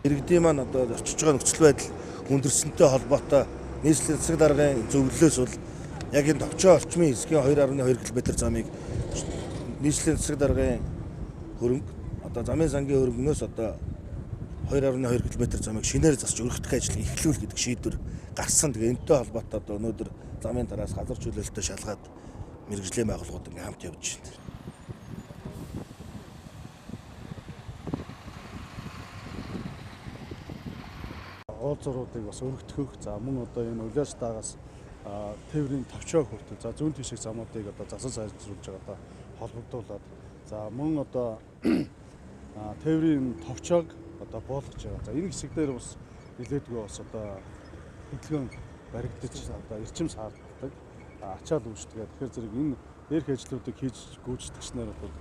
Иргэдийн маань одоо очиж байгаа нөхцөл байдал өндөрсөнтэй холбоотой нийслэлийн засаг даргын зөвлөлөөс бол яг энэ товчоо орчмын хэсгийн 2.2 км замыг нийслэлийн засаг даргын хөрөнгө одоо замын сангийн хөрөнгнөөс одоо 2.2 км замыг шинээр засч өргөх ажил эхлүүл гэдэг шийдвэр гарсан. Тэгээ энэтэй холбоотой одоо өнөөдөр замын тараас газар чөлөөлөлтөд шалгаад мэрэгжлийн байгууллагууд ингээм хамт явж байна. Уулзууруудыг бас өргөтгөх, за мөн одоо энэ улиас даагаас тээврийн товчоо хүртэл, за зүүн тишиг замуудыг одоо засаж сайжруулж байгаатай холбогдуулаад, за мөн одоо тээврийн товчоог одоо буулгаж байгаа. За энэ хэсэг дээр бас нэлээдгүй бас одоо хөдөлгөөн баригдаж одоо эрчим саарддаг, ачаал үүсдэг. Тэгэхээр зэрэг энэ дээрх ажлуудыг хийж гүйцэтгэснээр бол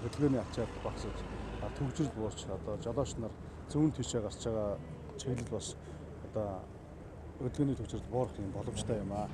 хөдөлгөөний ачаал багасж, төвжирэл буурч одоо жолооч нар зүүн тишээ гарч байгаа чиглэл бас одоо хөдөлгөөний төвчрөл буурах юм боломжтой юм аа.